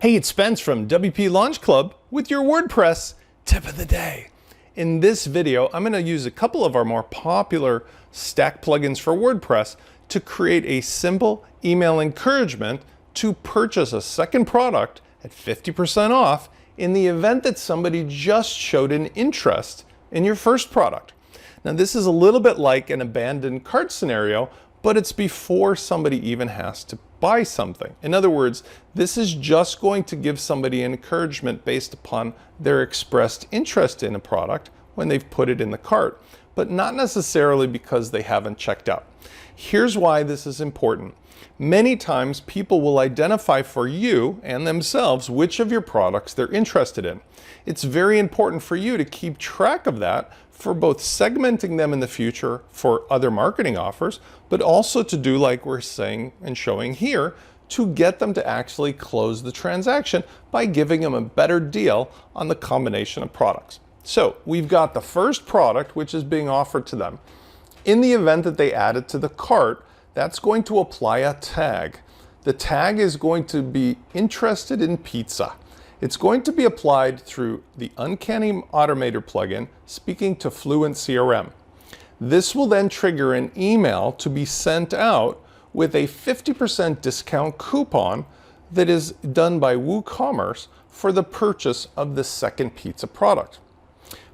Hey, it's Spence from WPLaunchClub with your WordPress tip of the day. In this video, I'm going to use a couple of our more popular stack plugins for WordPress to create a simple email encouragement to purchase a second product at 50% off in the event that somebody just showed an interest in your first product. Now, this is a little bit like an abandoned cart scenario, but it's before somebody even has to buy something. In other words, this is just going to give somebody an encouragement based upon their expressed interest in a product when they've put it in the cart, but not necessarily because they haven't checked out. Here's why this is important. Many times people will identify for you and themselves which of your products they're interested in. It's very important for you to keep track of that for both segmenting them in the future for other marketing offers, but also to do like we're saying and showing here, to get them to actually close the transaction by giving them a better deal on the combination of products. So we've got the first product which is being offered to them. In the event that they add it to the cart, that's going to apply a tag. The tag is going to be interested in pizza. It's going to be applied through the Uncanny Automator plugin speaking to Fluent CRM. This will then trigger an email to be sent out with a 50% discount coupon that is done by WooCommerce for the purchase of the second pizza product.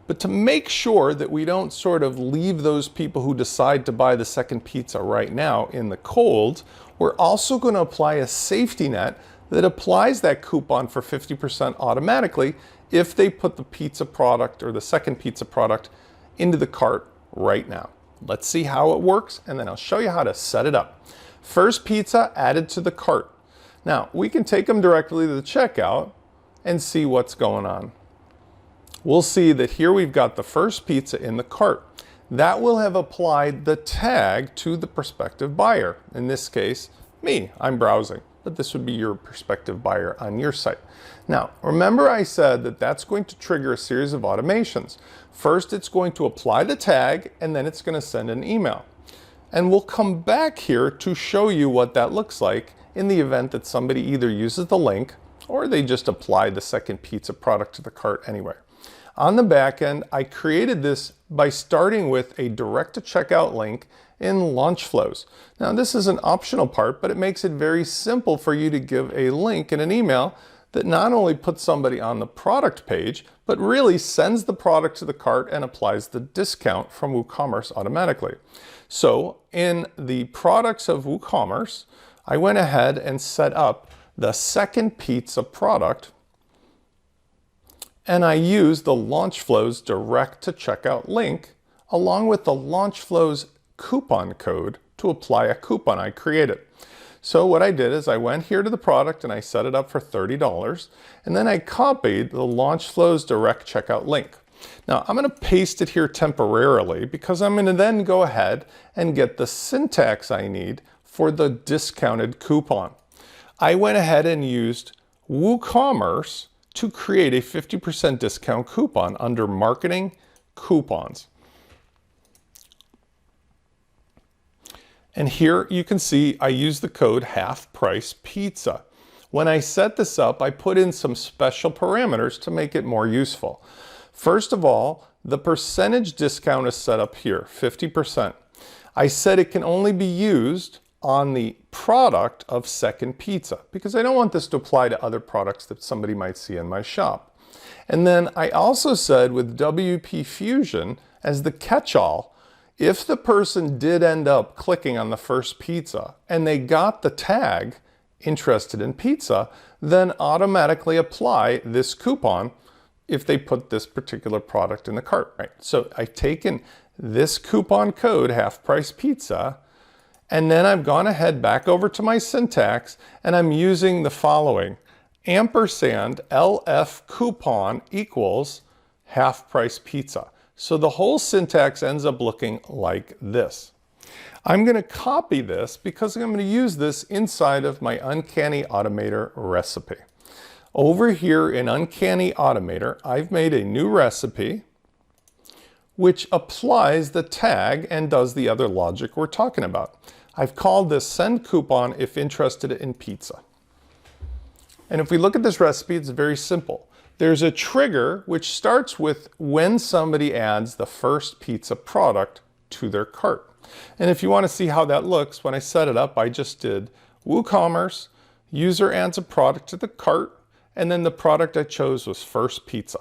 But to make sure that we don't sort of leave those people who decide to buy the second pizza right now in the cold, we're also going to apply a safety net that applies that coupon for 50% automatically if they put the pizza product or the second pizza product into the cart right now. Let's see how it works, and then I'll show you how to set it up. First pizza added to the cart. Now, we can take them directly to the checkout and see what's going on. We'll see that here we've got the first pizza in the cart. That will have applied the tag to the prospective buyer. In this case, me, I'm browsing, but this would be your prospective buyer on your site. Now, remember I said that that's going to trigger a series of automations. First, it's going to apply the tag, and then it's going to send an email. And we'll come back here to show you what that looks like in the event that somebody either uses the link or they just apply the second pizza product to the cart anyway. On the back end, I created this by starting with a direct-to-checkout link in launch flows. Now, this is an optional part, but it makes it very simple for you to give a link in an email that not only puts somebody on the product page, but really sends the product to the cart and applies the discount from WooCommerce automatically. So in the products of WooCommerce, I went ahead and set up the second pizza product, and I used the launch flows direct to checkout link along with the launch flows coupon code to apply a coupon I created. So what I did is I went here to the product and I set it up for $30, and then I copied the launch flows direct checkout link. Now I'm going to paste it here temporarily because I'm going to then go ahead and get the syntax I need for the discounted coupon. I went ahead and used WooCommerce to create a 50% discount coupon under marketing coupons. And here you can see I use the code half price pizza. When I set this up, I put in some special parameters to make it more useful. First of all, the percentage discount is set up here, 50%. I said it can only be used on the product of second pizza because I don't want this to apply to other products that somebody might see in my shop. And then I also said with WP Fusion as the catch-all, if the person did end up clicking on the first pizza and they got the tag interested in pizza, then automatically apply this coupon if they put this particular product in the cart, right? So I've taken this coupon code, half price pizza, and then I've gone ahead back over to my syntax and I'm using the following: ampersand LF coupon equals half price pizza. So the whole syntax ends up looking like this. I'm going to copy this because I'm going to use this inside of my Uncanny Automator recipe. Over here in Uncanny Automator, I've made a new recipe which applies the tag and does the other logic we're talking about. I've called this send coupon if interested in pizza. And if we look at this recipe, it's very simple. There's a trigger which starts with when somebody adds the first pizza product to their cart. And if you want to see how that looks, when I set it up, I just did WooCommerce, user adds a product to the cart, and then the product I chose was first pizza.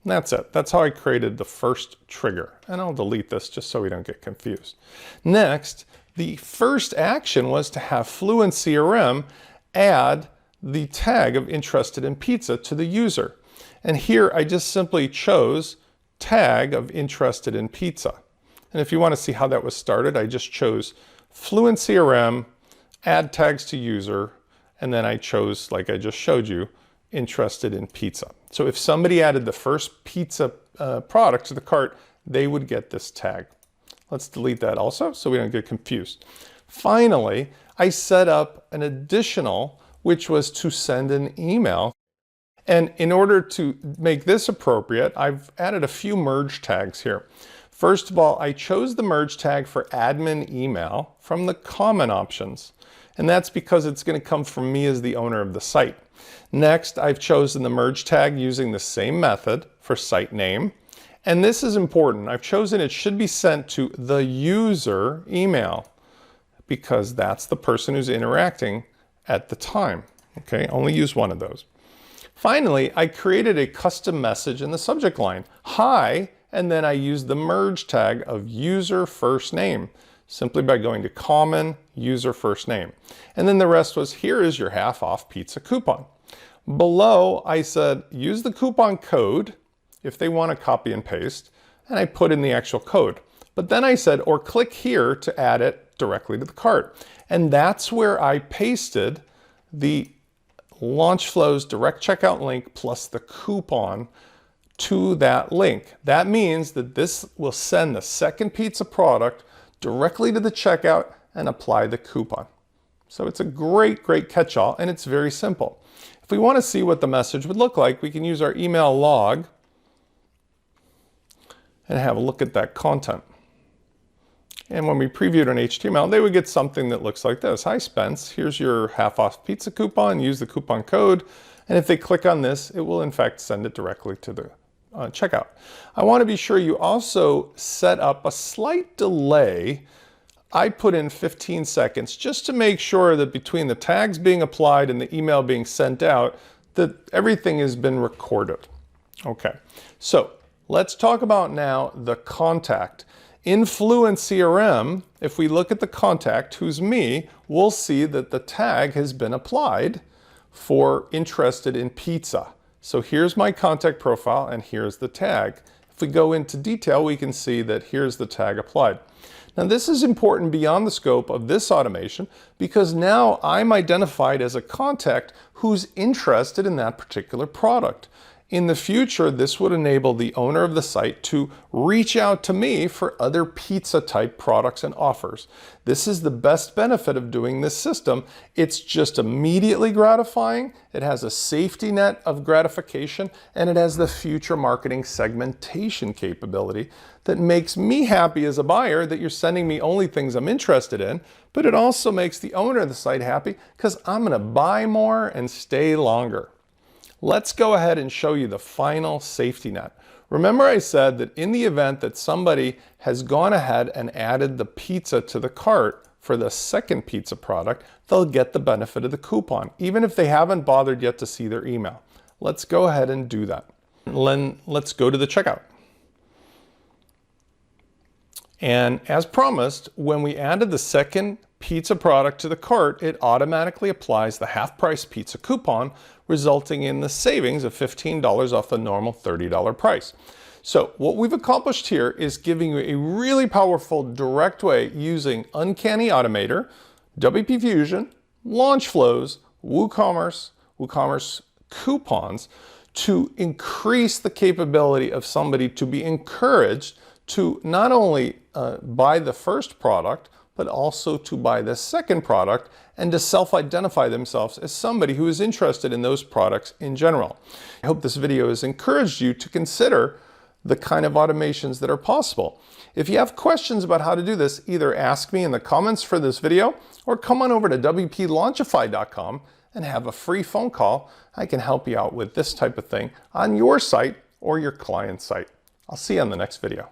And that's it. That's how I created the first trigger. And I'll delete this just so we don't get confused. Next, the first action was to have Fluent CRM add the tag of interested in pizza to the user. And here I just simply chose tag of interested in pizza. And if you want to see how that was started, I just chose Fluent CRM, add tags to user, and then I chose, like I just showed you, interested in pizza. So if somebody added the first pizza product to the cart, they would get this tag. Let's delete that also so we don't get confused. Finally, I set up an additional, which was to send an email. And in order to make this appropriate, I've added a few merge tags here. First of all, I chose the merge tag for admin email from the common options. And that's because it's going to come from me as the owner of the site. Next, I've chosen the merge tag using the same method for site name. And this is important. I've chosen it should be sent to the user email because that's the person who's interacting at the time. Okay, only use one of those. Finally, I created a custom message in the subject line, hi, and then I used the merge tag of user first name, simply by going to common, user first name. And then the rest was, here is your half off pizza coupon. Below, I said, use the coupon code if they want to copy and paste, and I put in the actual code. But then I said, or click here to add it directly to the cart. And that's where I pasted the LaunchFlow's direct checkout link plus the coupon to that link. That means that this will send the second pizza product directly to the checkout and apply the coupon. So it's a great, great catch-all, and it's very simple. If we want to see what the message would look like, we can use our email log and have a look at that content. And when we previewed an HTML, they would get something that looks like this. Hi Spence, here's your half off pizza coupon, use the coupon code. And if they click on this, it will in fact send it directly to the checkout. I want to be sure you also set up a slight delay. I put in 15 seconds just to make sure that between the tags being applied and the email being sent out, that everything has been recorded. Okay, so let's talk about now the contact. In Fluent CRM, if we look at the contact, who's me, we'll see that the tag has been applied for interested in pizza. So here's my contact profile and here's the tag. If we go into detail, we can see that here's the tag applied. Now this is important beyond the scope of this automation because now I'm identified as a contact who's interested in that particular product. In the future, this would enable the owner of the site to reach out to me for other pizza type products and offers. This is the best benefit of doing this system. It's just immediately gratifying. It has a safety net of gratification, and it has the future marketing segmentation capability that makes me happy as a buyer that you're sending me only things I'm interested in, but it also makes the owner of the site happy because I'm going to buy more and stay longer. Let's go ahead and show you the final safety net. Remember I said that in the event that somebody has gone ahead and added the pizza to the cart for the second pizza product, they'll get the benefit of the coupon, even if they haven't bothered yet to see their email. Let's go ahead and do that. Then let's go to the checkout. And as promised, when we added the second pizza product to the cart, it automatically applies the half-price pizza coupon, resulting in the savings of $15 off the normal $30 price. So what we've accomplished here is giving you a really powerful direct way using Uncanny Automator, WP Fusion, LaunchFlows, WooCommerce coupons to increase the capability of somebody to be encouraged to not only buy the first product, but also to buy the second product and to self-identify themselves as somebody who is interested in those products in general. I hope this video has encouraged you to consider the kind of automations that are possible. If you have questions about how to do this, either ask me in the comments for this video or come on over to WPLaunchify.com and have a free phone call, I can help you out with this type of thing on your site or your client's site. I'll see you on the next video.